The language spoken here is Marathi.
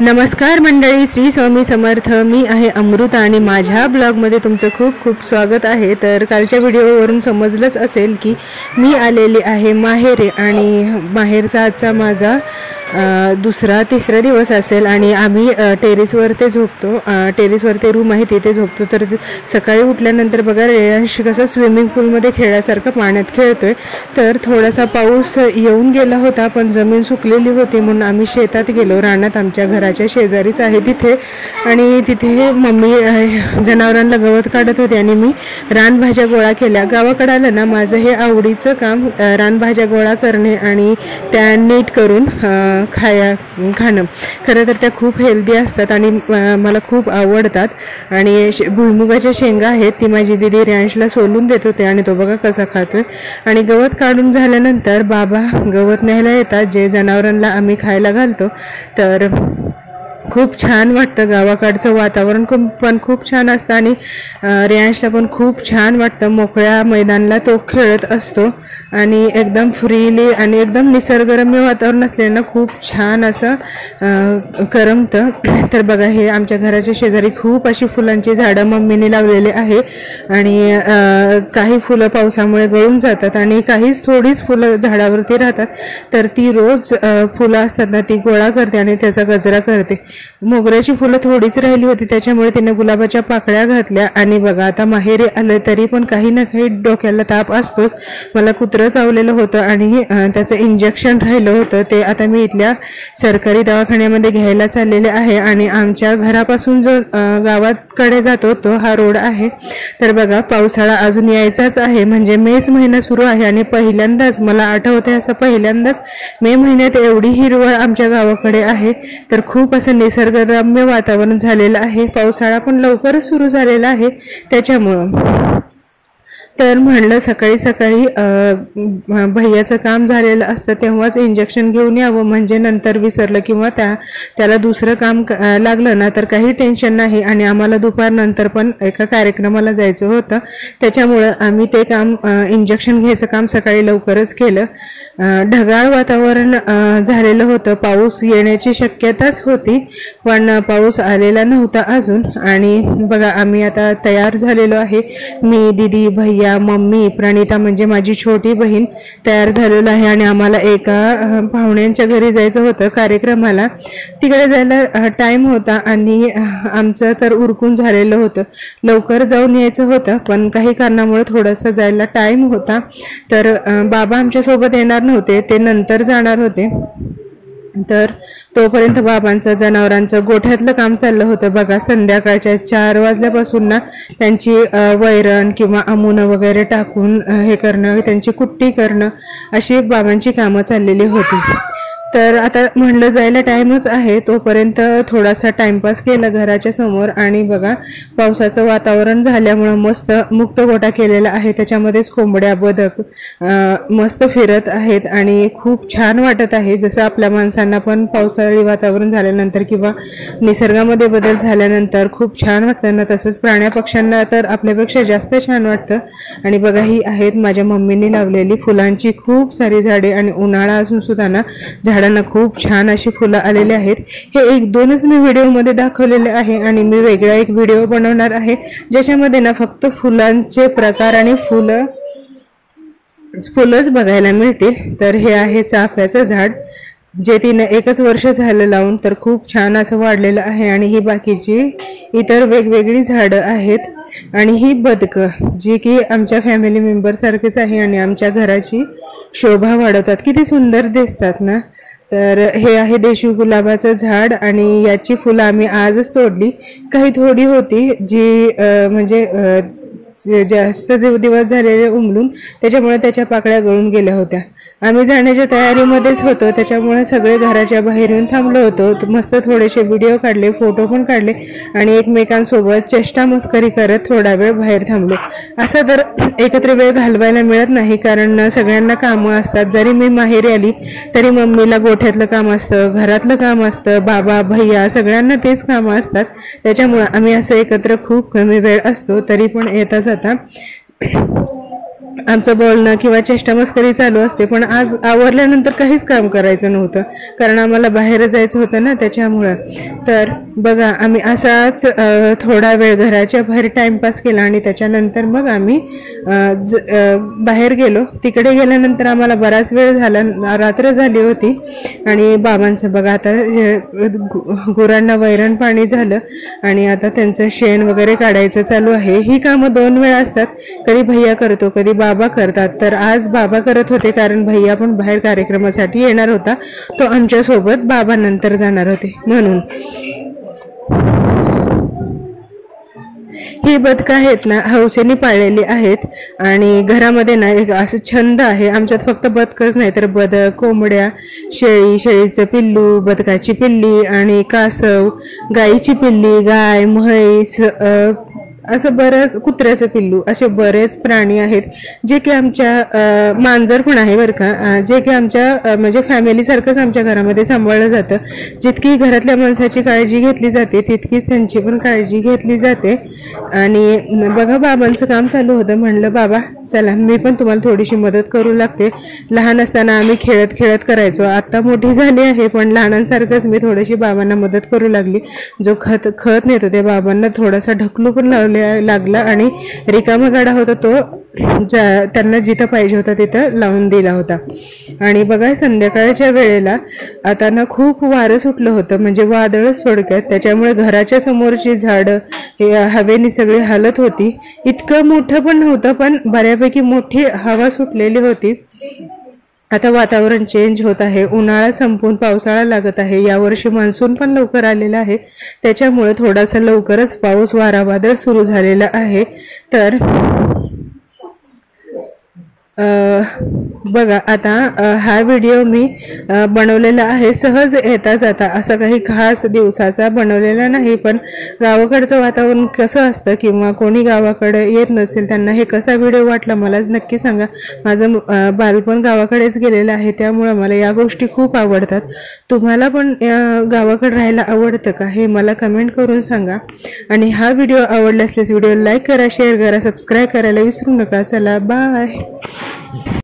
नमस्कार मंडळी, श्री स्वामी समर्थ। मी आहे अमृता आणि माझ्या ब्लॉगमध्ये तुमचं खूप खूप स्वागत आहे। तर कालच्या व्हिडिओवरून समजलंच असेल की मी आलेली आहे माहेरी आणि माहेरचा आजचा माझा दुसरा तिसरा दिवस असेल आणि आम्ही टेरेसवर ते झोपतो। टेरेसवर ते रूम आहे तिथे झोपतो। तर सकाळी उठल्यानंतर बघा रेयांश कसं स्विमिंग पूलमध्ये खेळल्यासारखं पाण्यात खेळतोय। तर थोडासा पाऊस येऊन गेला होता पण जमीन सुकलेली होती म्हणून आम्ही शेतात गेलो। रानात आमच्या घराच्या शेजारीच आहे तिथे, आणि तिथे मम्मी जनावरांना गवत काढत होती आणि मी रानभाज्या गोळा केल्या। गावाकडे आलं ना माझं हे आवडीचं काम रानभाज्या गोळा करणे आणि त्या नीट करून खाणं। खरं तर त्या खूप हेल्दी असतात आणि मला खूप आवडतात। आणि भुईमुगाच्या शेंगा आहेत ती माझी दीदी रेयांशला सोलून देत होते आणि तो बघा कसा खातोय। आणि गवत काढून झाल्यानंतर बाबा गवत न्यायला येतात जे जनावरांना आम्ही खायला घालतो। तर खूप छान वाटतं, गावाकडचं वातावरण पण खूप छान असतं आणि रेयांशला पण खूप छान वाटतं। मोकळ्या मैदानाला तो खेळत असतो आणि एकदम फ्रीली आणि एकदम निसर्गरम्य वातावरण असल्यानं खूप छान असं करमतं। तर बघा हे आमच्या घराच्या शेजारी खूप अशी फुलांची झाडं मम्मीने लावलेली आहे आणि काही फुलं पावसामुळे गळून जातात आणि काहीच थोडीच फुलं झाडावरती राहतात। तर ती रोज फुलं असतात ना ती गोळा करते आणि त्याचा गजरा करते। मोगऱ्याची फुलं थोडीच राहिली होती त्याच्यामुळे तिने गुलाबाच्या पाकळ्या घातल्या। आणि बघा आता माहेरी आलं तरी पण काही ना काही डोक्याला ताप असतोच। मला कुत्रं चावलेलं होतं आणि त्याचं इंजेक्शन राहिलं होतं, ते आता मी इथल्या सरकारी दवाखान्यामध्ये घ्यायला चाललेले आहे। आणि आमच्या घरापासून जो गावाकडे जातो तो हा रोड आहे। तर बघा पावसाळा अजून यायचाच आहे, म्हणजे मेच महिना सुरू आहे आणि पहिल्यांदाच मला आठवते असं पहिल्यांदाच मे महिन्यात एवढी हिरवळ आमच्या गावाकडे आहे। तर खूप असं निसर्गरम्य वातावरण झालेलं आहे। पावसाळा पण लवकरच सुरू झालेला आहे त्याच्यामुळं। तर म्हणलं सकाळी सकाळी भैयाचं काम झालेलं असतं तेव्हाच इंजेक्शन घेऊन यावं, म्हणजे नंतर विसरलं किंवा त्याला दुसरं काम लागलं ना तर काही टेन्शन नाही। आणि आम्हाला दुपारनंतर पण एका कार्यक्रमाला जायचं होतं त्याच्यामुळं आम्ही ते काम इंजेक्शन घ्यायचं काम सकाळी लवकरच केलं। ढगाळ वातावरण झालेलं होतं, पाऊस येण्याची शक्यताच होती पण पाऊस आलेला नव्हता अजून। आणि बघा आम्ही आता तयार झालेलो आहे, मी दीदी भैया मम्मी प्रणिता म्हणजे माझी छोटी बहीण तयार झालेलो आहे। आणि आम्हाला एका पाहुण्यांच्या घरी जायचं होतं कार्यक्रमाला, तिकडे जायला टाईम होता आणि आमचं तर उरकून झालेलं होतं, लवकर जाऊन यायचं होतं पण काही कारणामुळे थोडंसं जायला टाईम होता। तर बाबा आमच्यासोबत येणार नव्हते, ते नंतर जाणार होते। तर तोपर्यंत बाबांचं जनावरांचं गोठ्यातलं काम चाललं होतं। बघा संध्याकाळच्या 4 वाजल्यापासून ना त्यांची वैरण किंवा अमुनं वगैरे टाकून हे करणं, त्यांची कुट्टी करणं अशी बाबांची कामं चाललेली होती। तर आता म्हणलं जायला टाईमच आहे, तोपर्यंत थोडासा टाईमपास केला घराच्या समोर। आणि बघा पावसाचं वातावरण झाल्यामुळं मस्त मुक्त गोठा केलेला आहे, त्याच्यामध्येच कोंबड्या बदक मस्त फिरत आहेत आणि खूप छान वाटत आहे। जसं आपल्या माणसांना पण पावसाळी वातावरण झाल्यानंतर किंवा निसर्गामध्ये बदल झाल्यानंतर खूप छान वाटतं ना, तसंच प्राण्या पक्ष्यांना तर आपल्यापेक्षा जास्त छान वाटतं। आणि बघा ही आहेत माझ्या मम्मीने लावलेली फुलांची खूप सारी झाडे आणि उन्हाळा असून सुद्धा ना झाडांना खूप छान अशी फुलं आलेली आहेत। हे 1-2च मी व्हिडिओमध्ये दाखवलेले आहे आणि मी वेगळा एक व्हिडिओ बनवणार आहे ज्याच्यामध्ये ना फक्त फुलांचे प्रकार आणि फुलंच बघायला मिळतील। तर हे आहे चाफ्याचं झाड जे तिने 1च वर्ष झालं लावून, तर खूप छान असं वाढलेलं आहे। आणि ही बाकीची इतर वेगवेगळी झाडं आहेत। आणि ही बदकं जी की आमच्या फॅमिली मेंबर सारखेच आहे आणि आमच्या घराची शोभा वाढवतात, किती सुंदर दिसतात ना। तर हे आहे देशी गुलाबाचं झाड आणि याची फुलं आम्ही आजच तोडली, काही थोडी होती जी म्हणजे जास्त दिवस झालेले उमलून त्याच्यामुळे त्याच्या पाकळ्या गळून गेल्या होत्या। आम्ही जाण्याच्या तयारीमध्येच होतो त्याच्यामुळे सगळे घराच्या बाहेर येऊन थांबलो होतो। मस्त थोडेसे व्हिडिओ काढले, फोटो पण काढले आणि एकमेकांसोबत चेष्टा मस्करी करत थोडा वेळ बाहेर थांबलो। असं तर एकत्र वेळ घालवायला मिळत नाही कारण सगळ्यांना कामं असतात। जरी मी माहेरी आली तरी मम्मीला गोठ्यातलं काम असतं, घरातलं काम असतं, बाबा भैया सगळ्यांना तेच कामं असतात, त्याच्यामुळे आम्ही असं एकत्र खूप कमी वेळ असतो। तरी पण येता जाता आमचं बोलणं किंवा चेष्टामस्करी चालू असते, पण आज आवरल्यानंतर काहीच काम करायचं नव्हतं कारण आम्हाला बाहेर जायचं होतं ना, त्याच्यामुळं. तर बघा आम्ही असाच थोडा वेळ घराच्या बाहेर टाईमपास केला आणि त्याच्यानंतर मग आम्ही बाहेर गेलो. तिकडे गेल्यानंतर आम्हाला बराच वेळ झाला, रात्र झाली होती. आणि बाबांचं बघा आता गुरांना वैरण पाणी झालं आणि आता त्यांचं शेण वगैरे काढायचं चालू आहे. ही कामं 2 वेळा असतात, कधी भैया करतो कधी बाबा करतात. तर आज बाबा करत होते कारण भैया पण बाहेर कार्यक्रमासाठी येणार होता, तो आमच्यासोबत बाबा नंतर जाणार होते म्हणून. ही बदकं आहेत ना हौसेने पाळलेली आहेत आणि घरामध्ये ना एक असं छंद आहे आमच्यात. फक्त बदकच नाही तर बदक, कोंबड्या, शेळी, शेळीचं पिल्लू, बदकाची पिल्ली आणि कासव, गाईची पिल्ली, गाय, म्हैस, असं बरंच, कुत्र्याचं पिल्लू, असे बरेच प्राणी आहेत जे की आमच्या, मांजर पण आहे बरं का, जे की आमच्या म्हणजे फॅमिलीसारखंच आमच्या घरामध्ये सांभाळलं जातं. जितकी घरातल्या माणसाची काळजी घेतली जाते तितकीच त्यांची पण काळजी घेतली जाते. आणि बघा बाबांचं काम चालू होतं. म्हणलं बाबा चला मी पण तुम्हाला थोडीशी मदत करू लागते. लहान असताना आम्ही खेळत खेळत करायचो, आत्ता मोठी झाली आहे पण लहानांसारखंच मी थोडीशी बाबांना मदत करू लागली. जो खत नेतो ते बाबांना थोडासा ढकलू पण लागला आणि रिकामा गाडा होता तो त्यांना जिथं पाहिजे होता तिथं लावून दिला होता. आणि बघा संध्याकाळच्या वेळेला आता ना खूप वारं सुटलं होतं, म्हणजे वादळच थोडक्यात. त्याच्यामुळे घराच्या समोरची झाडं हे हवेने सगळी हालत होती. इतकं मोठं पण नव्हतं पण बऱ्यापैकी मोठी हवा सुटलेली होती. आता वातावरण चेंज होत आहे, उन्हाळा संपून पावसाळा लागत आहे. यावर्षी मान्सून पण लवकर आलेला आहे, त्याच्यामुळे थोडासा लवकरच पाऊस, वारा, वादळ सुरू झालेला आहे. तर बघा आता हा व्हिडिओ मी बनवलेला आहे सहज येता जाता, असं काही खास दिवसाचा बनवलेला नाही. पण गावाकडचं वातावरण कसं असतं किंवा कोणी गावाकडे येत नसेल त्यांना हे कसा व्हिडिओ वाटला मला नक्की सांगा. माझं बालपण गावाकडेच गेलेलं आहे, त्यामुळं मला या गोष्टी खूप आवडतात. तुम्हाला पण गावाकडे राहायला आवडतं का हे मला कमेंट करून सांगा. आणि हा व्हिडिओ आवडला असल्यास व्हिडिओ लाईक करा, शेअर करा, सबस्क्राईब करायला विसरू नका. चला बाय.